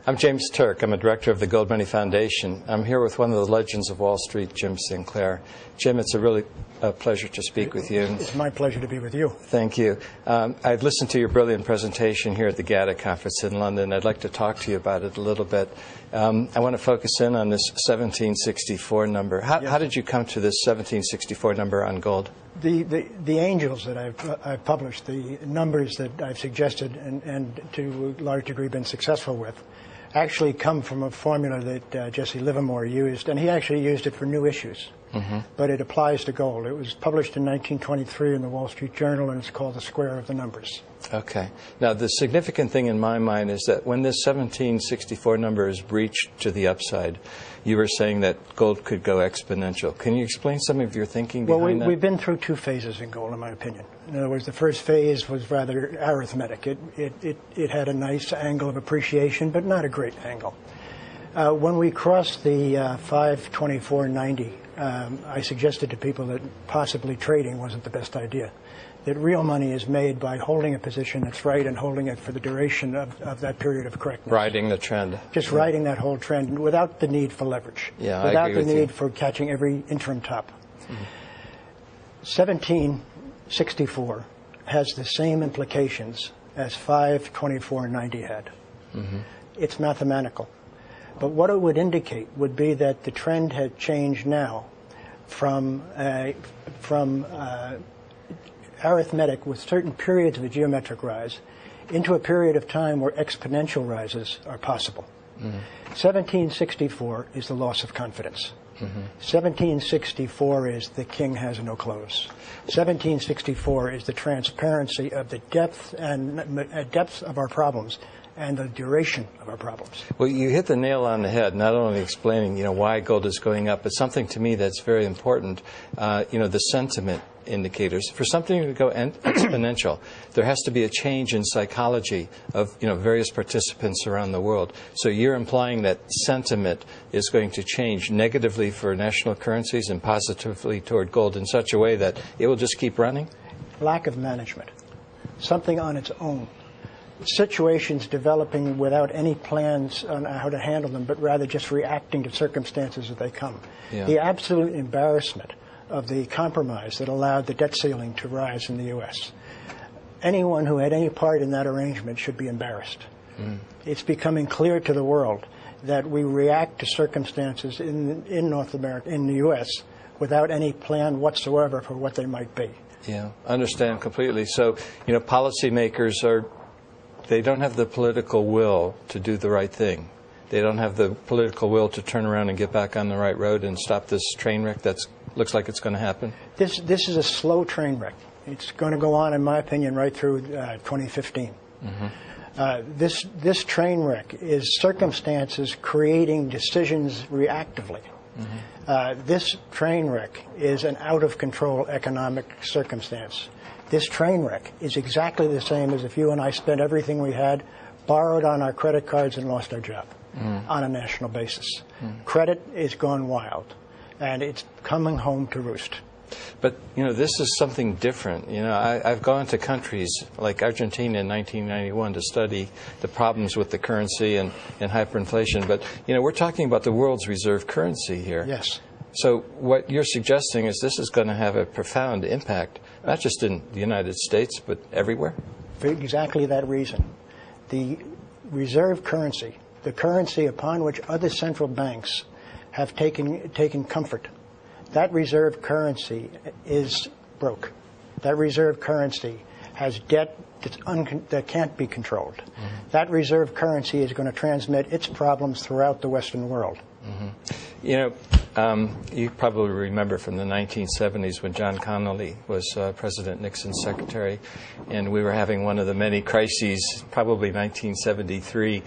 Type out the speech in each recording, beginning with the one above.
I'm James Turk. I'm a director of the Gold Money Foundation. I'm here with one of the legends of Wall Street, Jim Sinclair. Jim, it's a pleasure to speak with you. It's my pleasure to be with you. Thank you. I've listened to your brilliant presentation here at the GATA conference in London. I'd like to talk to you about it a little bit. I want to focus in on this 1764 number. How did you come to this 1764 number on gold? The angels that I've published, the numbers that I've suggested and to a large degree been successful with, actually come from a formula that Jesse Livermore used, and he actually used it for new issues. But it applies to gold. It was published in 1923 in the Wall Street Journal, and it's called The Square of the Numbers. Okay. Now, the significant thing in my mind is that when this 1764 number is breached to the upside, you were saying that gold could go exponential. Can you explain some of your thinking behind that? Well, we've been through two phases in gold, in my opinion. In other words, the first phase was rather arithmetic. It had a nice angle of appreciation, but not a great angle. When we crossed the 524.90, I suggested to people that possibly trading wasn't the best idea. That real money is made by holding a position that's right and holding it for the duration of that period of correctness. Riding the trend. Just riding that whole trend without the need for leverage. Yeah, without I agree the need for catching every interim top. 1764 has the same implications as 524.90 had. It's mathematical. But what it would indicate would be that the trend had changed now from arithmetic with certain periods of a geometric rise into a period of time where exponential rises are possible. 1764 is the loss of confidence. 1764 is the king has no clothes. 1764 is the transparency of the depth of our problems and the duration of our problems. Well, you hit the nail on the head, not only explaining, why gold is going up, but something to me that's very important, the sentiment indicators. For something to go exponential, there has to be a change in psychology of, various participants around the world. So you're implying that sentiment is going to change negatively for national currencies and positively toward gold in such a way that it will just keep running? Lack of management. Something on its own. Situations developing without any plans on how to handle them, but rather just reacting to circumstances as they come. Yeah. The absolute embarrassment of the compromise that allowed the debt ceiling to rise in the U.S. Anyone who had any part in that arrangement should be embarrassed. It's becoming clear to the world that we react to circumstances in North America, in the U.S., without any plan whatsoever for what they might be. Yeah, understand completely. So, policymakers they don't have the political will to do the right thing. They don't have the political will to turn around and get back on the right road and stop this train wreck that looks like it's going to happen. This is a slow train wreck. It's going to go on, in my opinion, right through 2015. This train wreck is circumstances creating decisions reactively. This train wreck is an out-of-control economic circumstance. This train wreck is exactly the same as if you and I spent everything we had, borrowed on our credit cards, and lost our job on a national basis. Credit is gone wild, and it's coming home to roost. But, this is something different. I've gone to countries like Argentina in 1991 to study the problems with the currency and hyperinflation. But, we're talking about the world's reserve currency here. Yes. So what you're suggesting is this is going to have a profound impact, not just in the United States, but everywhere? For exactly that reason. The reserve currency, the currency upon which other central banks have taken comfort, that reserve currency is broke. That reserve currency has debt that can't be controlled. That reserve currency is going to transmit its problems throughout the Western world. You probably remember from the 1970s when John Connally was President Nixon's secretary, and we were having one of the many crises, probably 1973,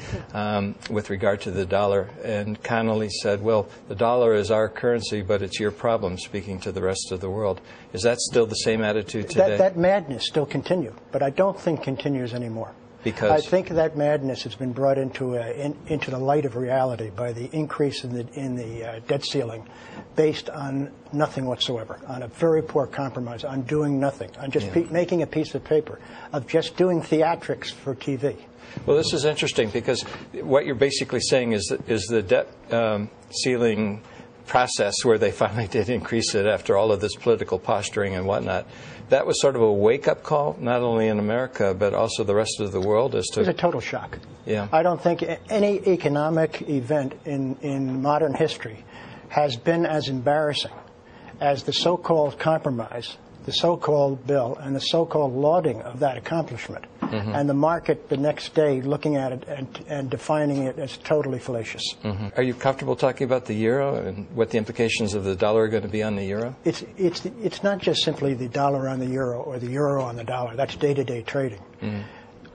with regard to the dollar. And Connally said, well, the dollar is our currency, but it's your problem, speaking to the rest of the world. Is that still the same attitude today? That madness still continues, but I don't think continues anymore. Because I think that madness has been brought into the light of reality by the increase in the debt ceiling, based on nothing whatsoever, on a very poor compromise, on doing nothing, on just making a piece of paper, of just doing theatrics for TV. Well, this is interesting because what you're basically saying is the debt ceiling process, where they finally did increase it after all of this political posturing and whatnot, that was sort of a wake-up call, not only in America, but also the rest of the world as to... It was a total shock. Yeah. I don't think any economic event in modern history has been as embarrassing as the so-called compromise, the so-called bill, and the so-called lauding of that accomplishment, and the market the next day looking at it and defining it as totally fallacious. Are you comfortable talking about the euro and what the implications of the dollar are going to be on the euro? It's not just simply the dollar on the euro or the euro on the dollar. That's day-to-day trading.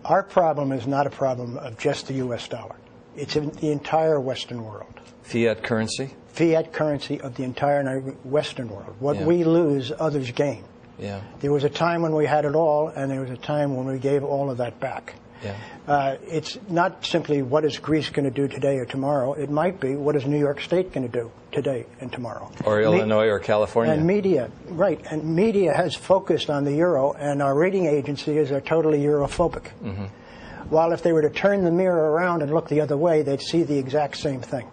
Our problem is not a problem of just the U.S. dollar. It's in the entire Western world. Fiat currency? Fiat currency of the entire Western world. What we lose, others gain. Yeah. There was a time when we had it all, and there was a time when we gave all of that back. Yeah. It's not simply what is Greece going to do today or tomorrow. It might be what is New York State going to do today and tomorrow. Or Illinois or California. And media, right. And media has focused on the euro, and our rating agencies are totally Europhobic. While if they were to turn the mirror around and look the other way, they'd see the exact same thing.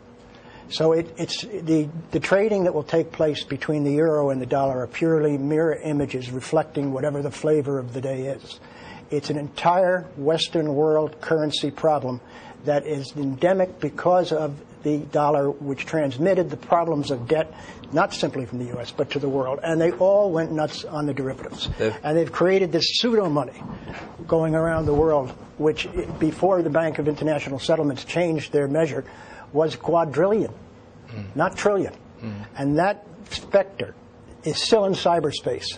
So it's the trading that will take place between the euro and the dollar are purely mirror images reflecting whatever the flavor of the day is. It's an entire Western world currency problem that is endemic because of the dollar, which transmitted the problems of debt, not simply from the U.S., but to the world. And they all went nuts on the derivatives. And they've created this pseudo-money going around the world, which before the Bank of International Settlements changed their measure, was quadrillion, not trillion. And that specter is still in cyberspace,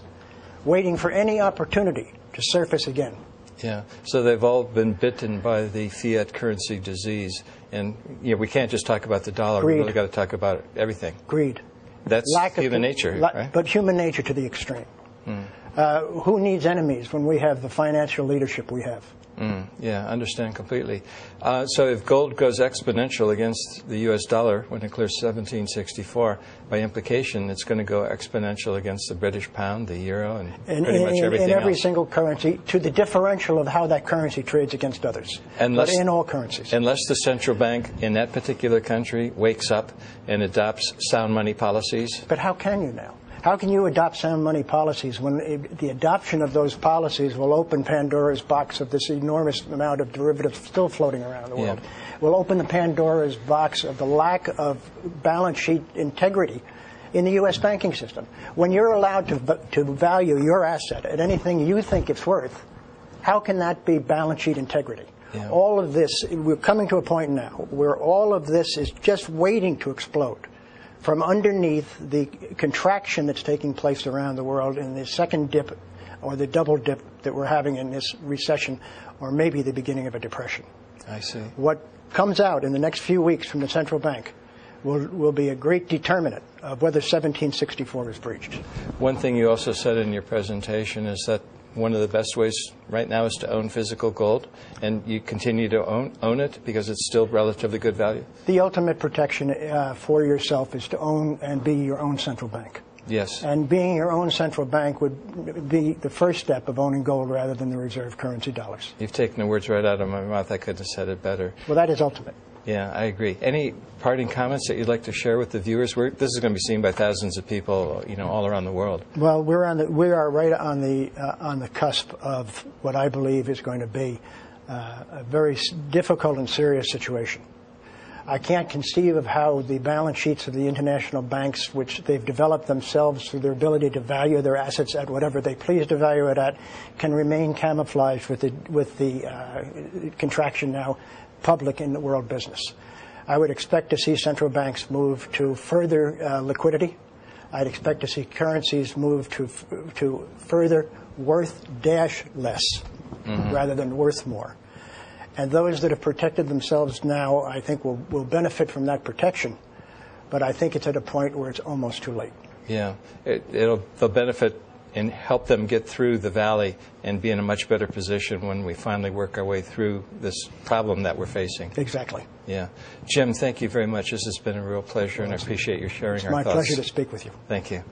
waiting for any opportunity to surface again. Yeah, so they've all been bitten by the fiat currency disease. And we can't just talk about the dollar. Greed. We really got to talk about everything. Greed. That's human nature, right? But human nature to the extreme. Who needs enemies when we have the financial leadership we have? Yeah, I understand completely. So if gold goes exponential against the U.S. dollar when it clears 1764, by implication, it's going to go exponential against the British pound, the euro, and pretty much everything else. In every single currency, to the differential of how that currency trades against others. But in all currencies. Unless the central bank in that particular country wakes up and adopts sound money policies. But how can you now? How can you adopt sound money policies when the adoption of those policies will open Pandora's box of this enormous amount of derivatives still floating around the world? Will open the Pandora's box of the lack of balance sheet integrity in the U.S. banking system. When you're allowed to value your asset at anything you think it's worth, how can that be balance sheet integrity? Yeah. All of this, we're coming to a point now where all of this is just waiting to explode from underneath the contraction that's taking place around the world in the second dip or the double dip that we're having in this recession, or maybe the beginning of a depression. I see. What comes out in the next few weeks from the central bank will be a great determinant of whether 1764 is breached. One thing you also said in your presentation is that one of the best ways right now is to own physical gold, and you continue to own it because it's still relatively good value? The ultimate protection for yourself is to own and be your own central bank. Yes. And being your own central bank would be the first step of owning gold rather than the reserve currency dollars. You've taken the words right out of my mouth. I couldn't have said it better. Well, that is ultimate. Yeah, I agree. Any parting comments that you'd like to share with the viewers? This is going to be seen by thousands of people, all around the world. Well, we are right on the cusp of what I believe is going to be a very difficult and serious situation. I can't conceive of how the balance sheets of the international banks, which they've developed themselves through their ability to value their assets at whatever they please to value it at, can remain camouflaged with the contraction now public in the world business. I would expect to see central banks move to further liquidity. I'd expect to see currencies move to further worth dash less rather than worth more. And those that have protected themselves now, I think, will benefit from that protection. But I think it's at a point where it's almost too late. Yeah, they'll benefit and help them get through the valley and be in a much better position when we finally work our way through this problem that we're facing. Exactly. Yeah. Jim, thank you very much. This has been a real pleasure, and I appreciate you sharing our thoughts. It's my pleasure to speak with you. Thank you.